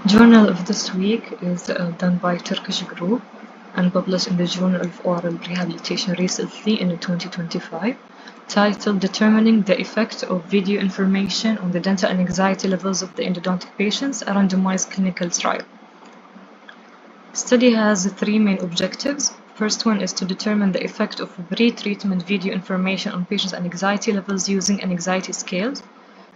Journal of this week is done by Turkish group and published in the Journal of Oral Rehabilitation recently in 2025, titled Determining the Effect of Video Information on the Dental and Anxiety Levels of the Endodontic Patients, a randomized clinical trial. Study has three main objectives. First one is to determine the effect of pre-treatment video information on patients' anxiety levels using anxiety scales.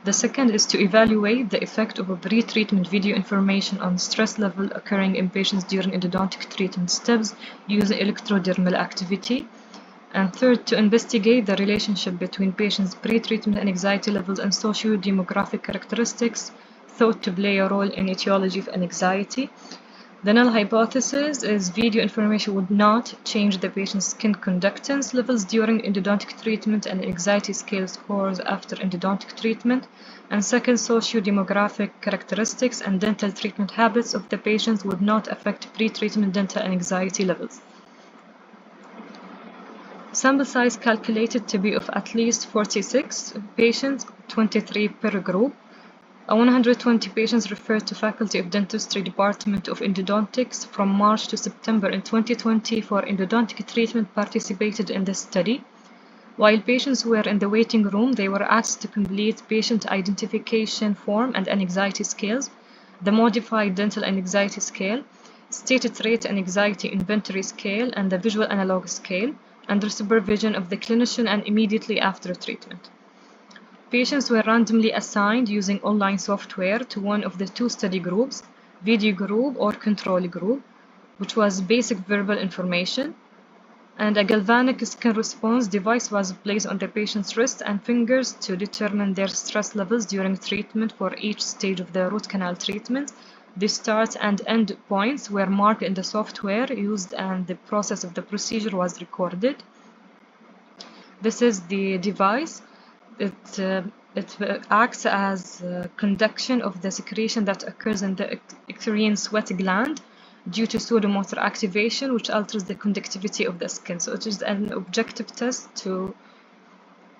The second is to evaluate the effect of a pre-treatment video information on stress level occurring in patients during endodontic treatment steps using electrodermal activity. And third, to investigate the relationship between patients' pre-treatment anxiety levels and socio-demographic characteristics thought to play a role in etiology of anxiety. The null hypothesis is video information would not change the patient's skin conductance levels during endodontic treatment and anxiety scale scores after endodontic treatment. And second, socio-demographic characteristics and dental treatment habits of the patients would not affect pre-treatment dental and anxiety levels. Sample size calculated to be of at least 46 patients, 23 per group. 120 patients referred to Faculty of Dentistry Department of Endodontics from March to September in 2020 for endodontic treatment participated in this study. While patients were in the waiting room, they were asked to complete patient identification form and anxiety scales, the modified dental anxiety scale, stated rate anxiety inventory scale, and the visual analog scale, under supervision of the clinician and immediately after treatment. Patients were randomly assigned using online software to one of the two study groups, video group or control group, which was basic verbal information, and a galvanic skin response device was placed on the patient's wrist and fingers to determine their stress levels during treatment for each stage of the root canal treatment. The start and end points were marked in the software used and the process of the procedure was recorded. This is the device. It acts as conduction of the secretion that occurs in the eccrine sweat gland due to pseudomotor activation, which alters the conductivity of the skin. So it is an objective test to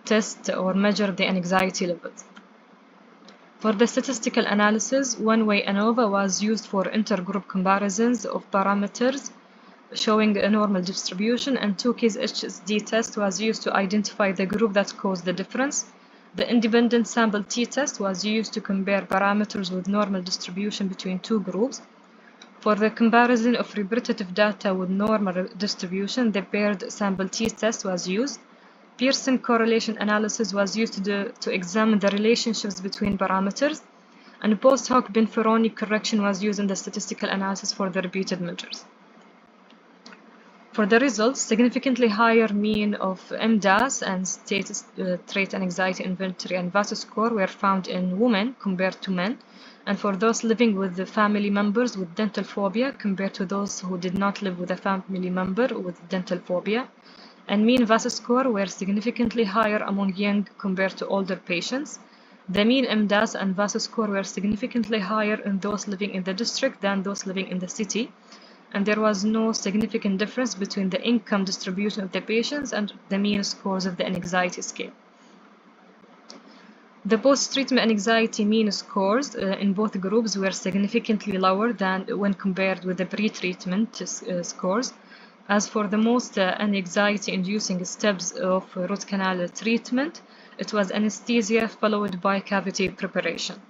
test or measure the anxiety levels. For the statistical analysis, one-way ANOVA was used for intergroup comparisons of parameters showing a normal distribution, and two-case HSD test was used to identify the group that caused the difference. The independent sample t-test was used to compare parameters with normal distribution between two groups. For the comparison of repetitive data with normal distribution, the paired sample t-test was used. Pearson correlation analysis was used to examine the relationships between parameters, and post-hoc Binferoni correction was used in the statistical analysis for the repeated measures. For the results, significantly higher mean of MDAS and status trait anxiety inventory and VASO score were found in women compared to men, and for those living with the family members with dental phobia compared to those who did not live with a family member with dental phobia. And mean VASO score were significantly higher among young compared to older patients. The mean MDAS and VASO score were significantly higher in those living in the district than those living in the city. And there was no significant difference between the income distribution of the patients and the mean scores of the anxiety scale. The post-treatment anxiety mean scores in both groups were significantly lower than when compared with the pre-treatment scores. As for the most anxiety-inducing steps of root canal treatment, it was anesthesia followed by cavity preparation.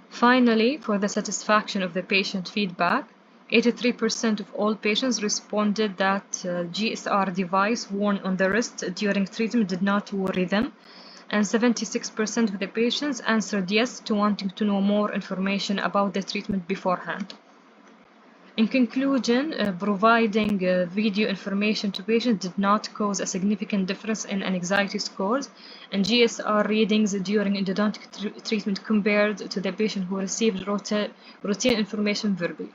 Finally, for the satisfaction of the patient feedback, 83% of all patients responded that GSR device worn on the wrist during treatment did not worry them, and 76% of the patients answered yes to wanting to know more information about the treatment beforehand. In conclusion, providing video information to patients did not cause a significant difference in anxiety scores and GSR readings during endodontic treatment compared to the patient who received routine information verbally.